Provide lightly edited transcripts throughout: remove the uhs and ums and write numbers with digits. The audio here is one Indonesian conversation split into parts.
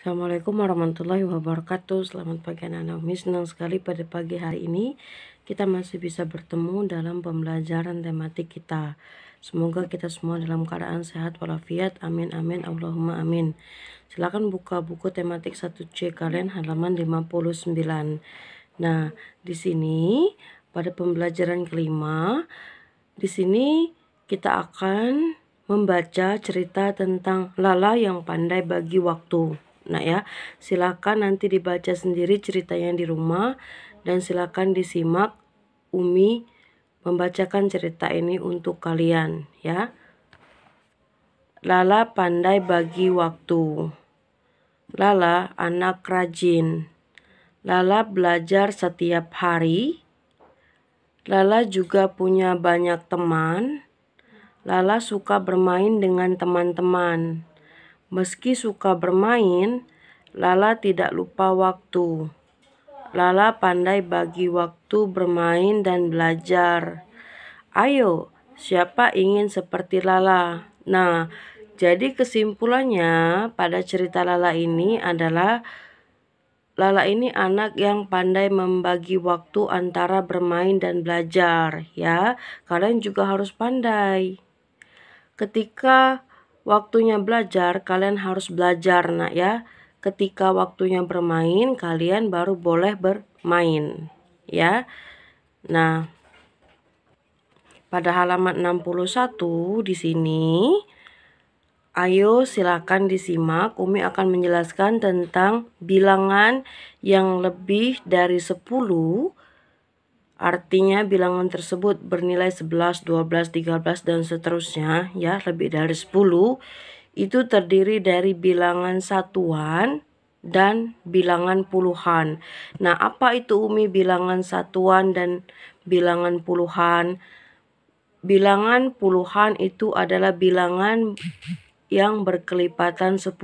Assalamualaikum warahmatullahi wabarakatuh. Selamat pagi anak-anak Umi. Senang sekali pada pagi hari ini kita masih bisa bertemu dalam pembelajaran tematik kita. Semoga kita semua dalam keadaan sehat walafiat. Amin amin Allahumma amin. Silakan buka buku tematik 1C kalian halaman 59. Nah, di sini pada pembelajaran kelima, di sini kita akan membaca cerita tentang Lala yang pandai bagi waktu. Nah ya, silakan nanti dibaca sendiri ceritanya di rumah dan silakan disimak Umi membacakan cerita ini untuk kalian ya. Lala pandai bagi waktu. Lala anak rajin. Lala belajar setiap hari. Lala juga punya banyak teman. Lala suka bermain dengan teman-teman. Meski suka bermain, Lala tidak lupa waktu. Lala pandai bagi waktu bermain dan belajar. Ayo, siapa ingin seperti Lala? Nah, jadi kesimpulannya pada cerita Lala ini adalah Lala ini anak yang pandai membagi waktu antara bermain dan belajar ya. Kalian juga harus pandai. Ketika waktunya belajar, kalian harus belajar nak ya. Ketika waktunya bermain, kalian baru boleh bermain ya. Nah, pada halaman 61 di sini, ayo silakan disimak. Umi akan menjelaskan tentang bilangan yang lebih dari 10. Artinya bilangan tersebut bernilai 11, 12, 13 dan seterusnya ya, lebih dari 10. Itu terdiri dari bilangan satuan dan bilangan puluhan. Nah, apa itu Umi bilangan satuan dan bilangan puluhan? Bilangan puluhan itu adalah bilangan yang berkelipatan 10.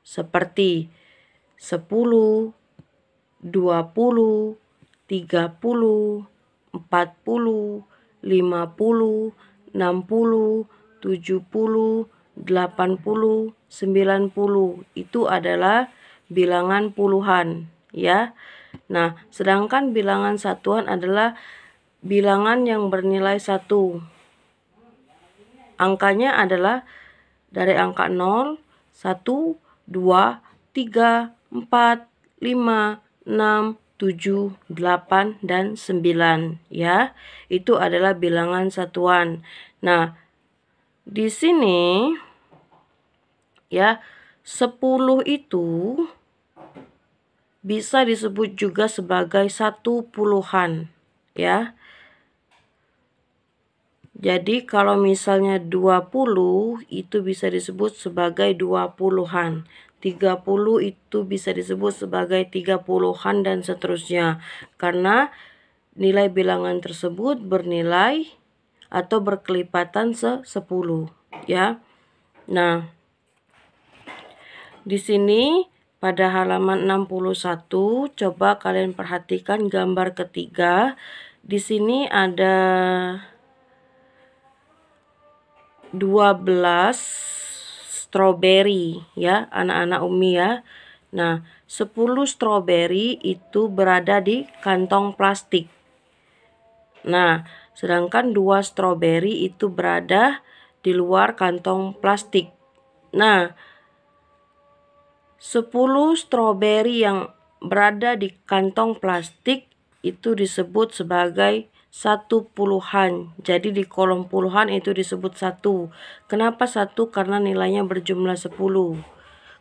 Seperti 10, 20, 30, 40, 50, 60, 70, 80, 90. Itu adalah bilangan puluhan ya. Nah, sedangkan bilangan satuan adalah bilangan yang bernilai 1. Angkanya adalah dari angka 0, 1, 2, 3, 4, 5, 6, 7, 8, dan 9 ya. Itu adalah bilangan satuan. Nah, di sini ya 10 itu bisa disebut juga sebagai 1 puluhan ya. Jadi kalau misalnya 20 itu bisa disebut sebagai 20-an. 30 itu bisa disebut sebagai 30-an dan seterusnya. Karena nilai bilangan tersebut bernilai atau berkelipatan 10 ya. Nah, di sini pada halaman 61 coba kalian perhatikan gambar ketiga. Di sini ada 12 stroberi ya anak-anak Umi ya. Nah, 10 stroberi itu berada di kantong plastik. Nah, sedangkan 2 stroberi itu berada di luar kantong plastik. Nah, 10 stroberi yang berada di kantong plastik itu disebut sebagai 1 puluhan. Jadi di kolom puluhan itu disebut 1. Kenapa 1? Karena nilainya berjumlah 10.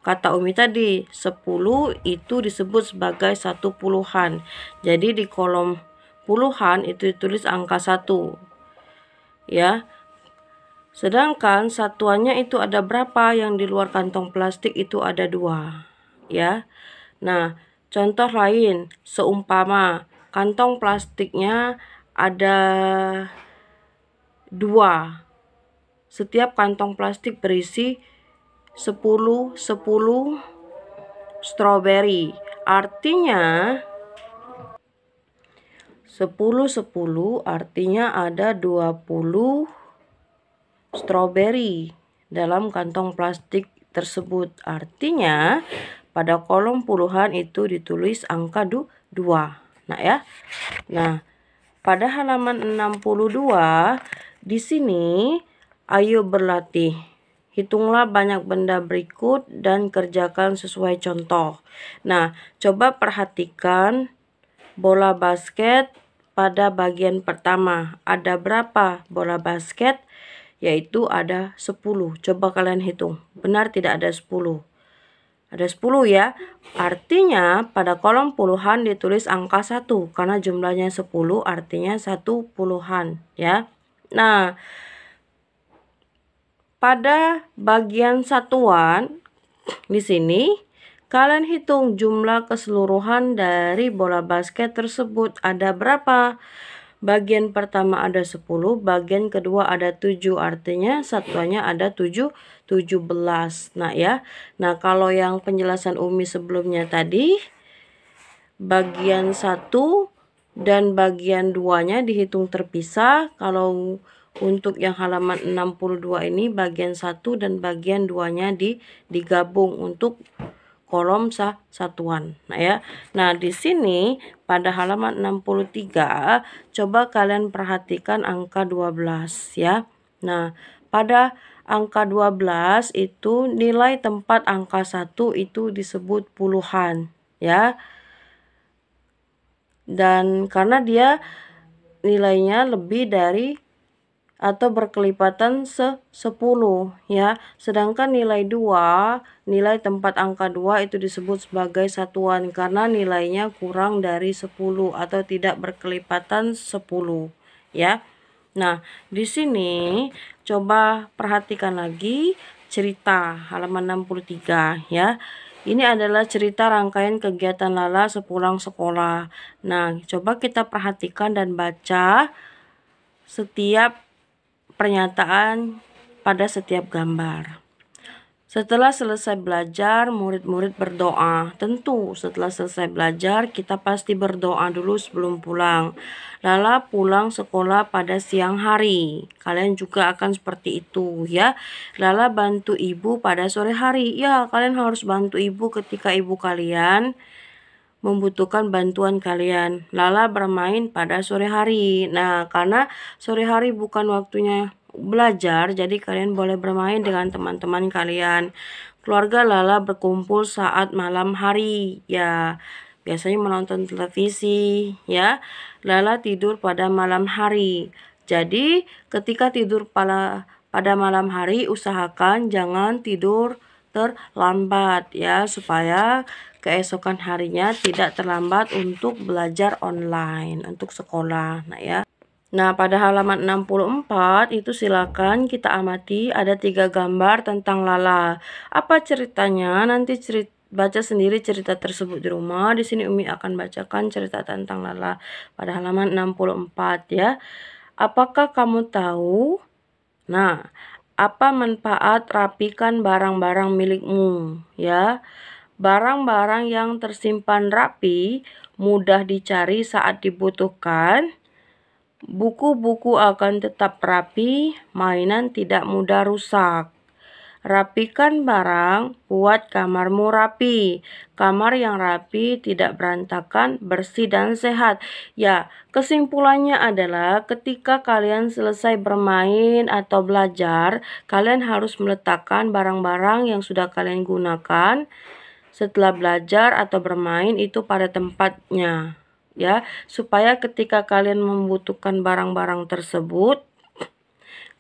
Kata Umi tadi, 10 itu disebut sebagai 1 puluhan. Jadi di kolom puluhan itu ditulis angka 1. Ya. Sedangkan satuannya itu ada berapa? Yang di luar kantong plastik itu ada 2. Ya. Nah, contoh lain, seumpama kantong plastiknya ada 2. Setiap kantong plastik berisi 10 stroberi. Artinya 10 artinya ada 20 stroberi dalam kantong plastik tersebut. Artinya pada kolom puluhan itu ditulis angka 2. Nah ya. Nah, pada halaman 62 di sini ayo berlatih. Hitunglah banyak benda berikut dan kerjakan sesuai contoh. Nah, coba perhatikan bola basket pada bagian pertama. Ada berapa bola basket? Yaitu ada 10. Coba kalian hitung. Benar tidak ada 10? Ada 10 ya. Artinya pada kolom puluhan ditulis angka 1. Karena jumlahnya 10 artinya 1 puluhan ya. Nah, pada bagian satuan di sini kalian hitung jumlah keseluruhan dari bola basket tersebut ada berapa? Bagian pertama ada 10, bagian kedua ada 7, artinya satuannya ada 17. Nah ya. Nah, kalau yang penjelasan Umi sebelumnya tadi, bagian 1 dan bagian 2-nya dihitung terpisah. Kalau untuk yang halaman 62 ini bagian 1 dan bagian 2-nya digabung untuk kolom satuan. Nah ya. Nah, di sini pada halaman 63 coba kalian perhatikan angka 12 ya. Nah, pada angka 12 itu nilai tempat angka 1 itu disebut puluhan ya. Dan karena dia nilainya lebih dari atau berkelipatan 10 ya. Sedangkan nilai 2, nilai tempat angka 2 itu disebut sebagai satuan karena nilainya kurang dari 10 atau tidak berkelipatan 10 ya. Nah, di sini coba perhatikan lagi cerita halaman 63 ya. Ini adalah cerita rangkaian kegiatan Lala sepulang sekolah. Nah, coba kita perhatikan dan baca setiap pernyataan pada setiap gambar. Setelah selesai belajar, murid-murid berdoa. Tentu setelah selesai belajar, kita pasti berdoa dulu sebelum pulang. Lala pulang sekolah pada siang hari. Kalian juga akan seperti itu ya. Lala bantu ibu pada sore hari. Ya, kalian harus bantu ibu ketika ibu kalian membutuhkan bantuan kalian. Lala bermain pada sore hari. Nah, karena sore hari bukan waktunya belajar, jadi kalian boleh bermain dengan teman-teman kalian. Keluarga Lala berkumpul saat malam hari. Ya, biasanya menonton televisi ya. Lala tidur pada malam hari. Jadi, ketika tidur pada malam hari, usahakan jangan tidur terlambat ya, supaya keesokan harinya tidak terlambat untuk belajar online, untuk sekolah. Nah ya. Nah, pada halaman 64 itu silakan kita amati ada 3 gambar tentang Lala. Apa ceritanya? Nanti baca sendiri cerita tersebut di rumah. Di sini Umi akan bacakan cerita tentang Lala pada halaman 64 ya. Apakah kamu tahu? Nah, apa manfaat rapikan barang-barang milikmu ya? Barang-barang yang tersimpan rapi mudah dicari saat dibutuhkan. Buku-buku akan tetap rapi, mainan tidak mudah rusak. Rapikan barang, buat kamarmu rapi. Kamar yang rapi, tidak berantakan, bersih dan sehat. Ya, kesimpulannya adalah ketika kalian selesai bermain atau belajar, kalian harus meletakkan barang-barang yang sudah kalian gunakan setelah belajar atau bermain itu pada tempatnya. Ya, supaya ketika kalian membutuhkan barang-barang tersebut,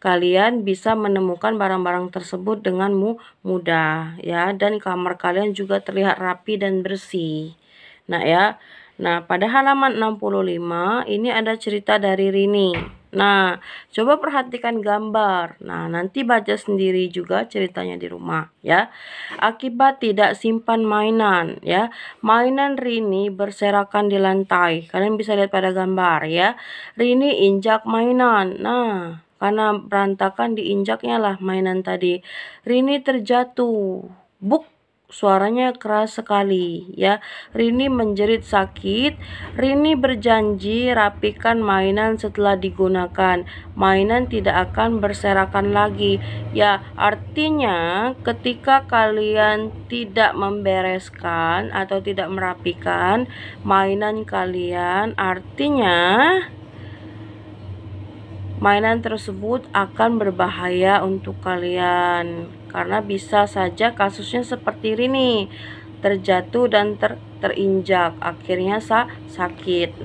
kalian bisa menemukan barang-barang tersebut dengan mudah ya, dan kamar kalian juga terlihat rapi dan bersih. Nah ya. Nah, pada halaman 65 ini ada cerita dari Rini. Nah, coba perhatikan gambar. Nah, nanti baca sendiri juga ceritanya di rumah ya. Akibat tidak simpan mainan ya. Mainan Rini berserakan di lantai. Kalian bisa lihat pada gambar ya. Rini injak mainan. Nah, karena berantakan diinjaknya lah mainan tadi. Rini terjatuh. Buk. suaranya keras sekali ya. Rini menjerit sakit. Rini berjanji rapikan mainan setelah digunakan. Mainan tidak akan berserakan lagi. Ya, artinya ketika kalian tidak membereskan atau tidak merapikan mainan kalian, artinya mainan tersebut akan berbahaya untuk kalian, karena bisa saja kasusnya seperti ini, terjatuh dan terinjak, akhirnya sakit.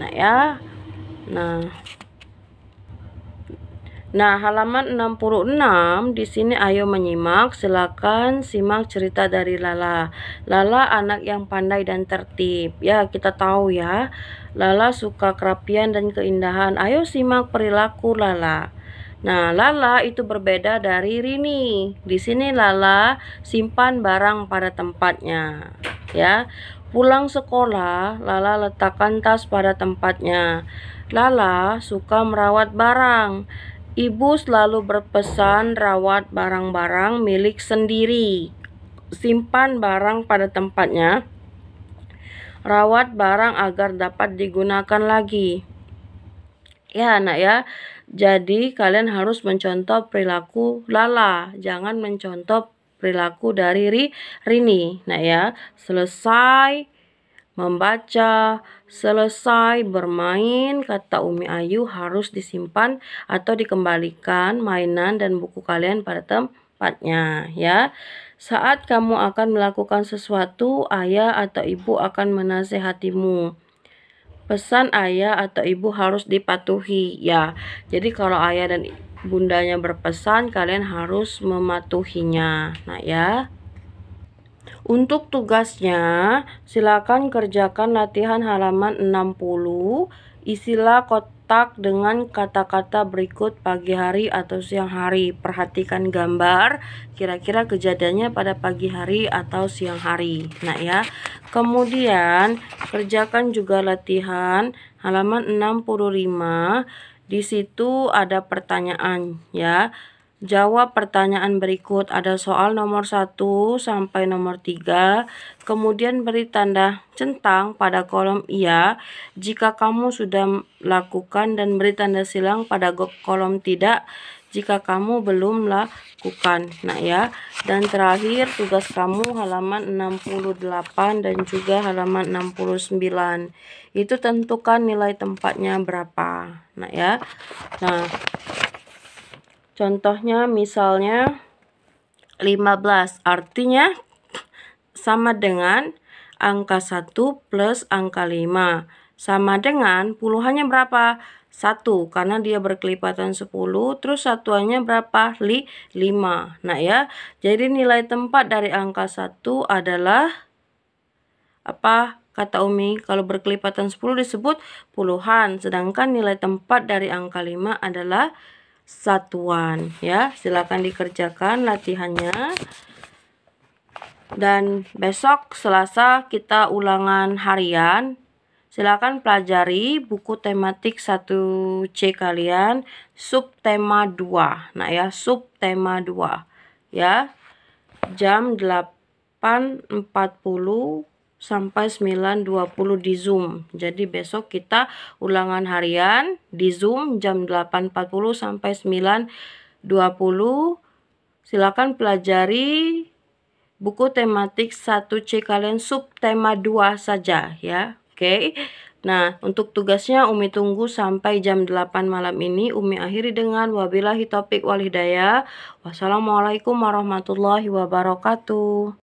Nah, halaman 66 di sini ayo menyimak. Silakan simak cerita dari Lala. Lala anak yang pandai dan tertib. Ya, kita tahu ya. Lala suka kerapian dan keindahan. Ayo simak perilaku Lala. Nah, Lala itu berbeda dari Rini. Di sini Lala simpan barang pada tempatnya. Ya. Pulang sekolah, Lala letakkan tas pada tempatnya. Lala suka merawat barang. Ibu selalu berpesan rawat barang-barang milik sendiri. Simpan barang pada tempatnya. Rawat barang agar dapat digunakan lagi. Ya, anak ya. Jadi kalian harus mencontoh perilaku Lala. Jangan mencontoh perilaku dari Rini. Nah ya, selesai membaca, selesai bermain, kata Umi Ayu harus disimpan atau dikembalikan mainan dan buku kalian pada tempatnya ya. Saat kamu akan melakukan sesuatu, ayah atau ibu akan menasehatimu. Pesan ayah atau ibu harus dipatuhi ya. Jadi kalau ayah dan bundanya berpesan, kalian harus mematuhinya. Nah ya. Untuk tugasnya, silakan kerjakan latihan halaman 60. Isilah kotak dengan kata-kata berikut pagi hari atau siang hari. Perhatikan gambar, kira-kira kejadiannya pada pagi hari atau siang hari. Nah ya, kemudian kerjakan juga latihan halaman 65. Di situ ada pertanyaan ya. Jawab pertanyaan berikut. Ada soal nomor 1 sampai nomor 3. Kemudian beri tanda centang pada kolom iya jika kamu sudah lakukan dan beri tanda silang pada kolom tidak jika kamu belum lakukan. Nah ya. Dan terakhir tugas kamu halaman 68 dan juga halaman 69. Itu tentukan nilai tempatnya berapa. Nah ya. Nah, contohnya misalnya 15, artinya sama dengan angka 1 plus angka 5. Sama dengan puluhannya berapa? 1, karena dia berkelipatan 10, terus satuannya berapa? 5. Nah ya, jadi nilai tempat dari angka 1 adalah apa? Kata Umi, kalau berkelipatan 10 disebut puluhan, sedangkan nilai tempat dari angka 5 adalah satuan ya. Silakan dikerjakan latihannya. Dan besok Selasa kita ulangan harian. Silakan pelajari buku tematik 1C kalian, subtema 2. Nah ya, subtema 2 ya. Jam 8.40 sampai 9.20 di Zoom. Jadi besok kita ulangan harian di Zoom jam 8.40 sampai 9.20. Silakan pelajari buku tematik 1C kalian subtema 2 saja ya. Oke. Nah, untuk tugasnya Umi tunggu sampai jam 8 malam ini. Umi akhiri dengan wabillahi taufiq wal hidayah. Wassalamualaikum warahmatullahi wabarakatuh.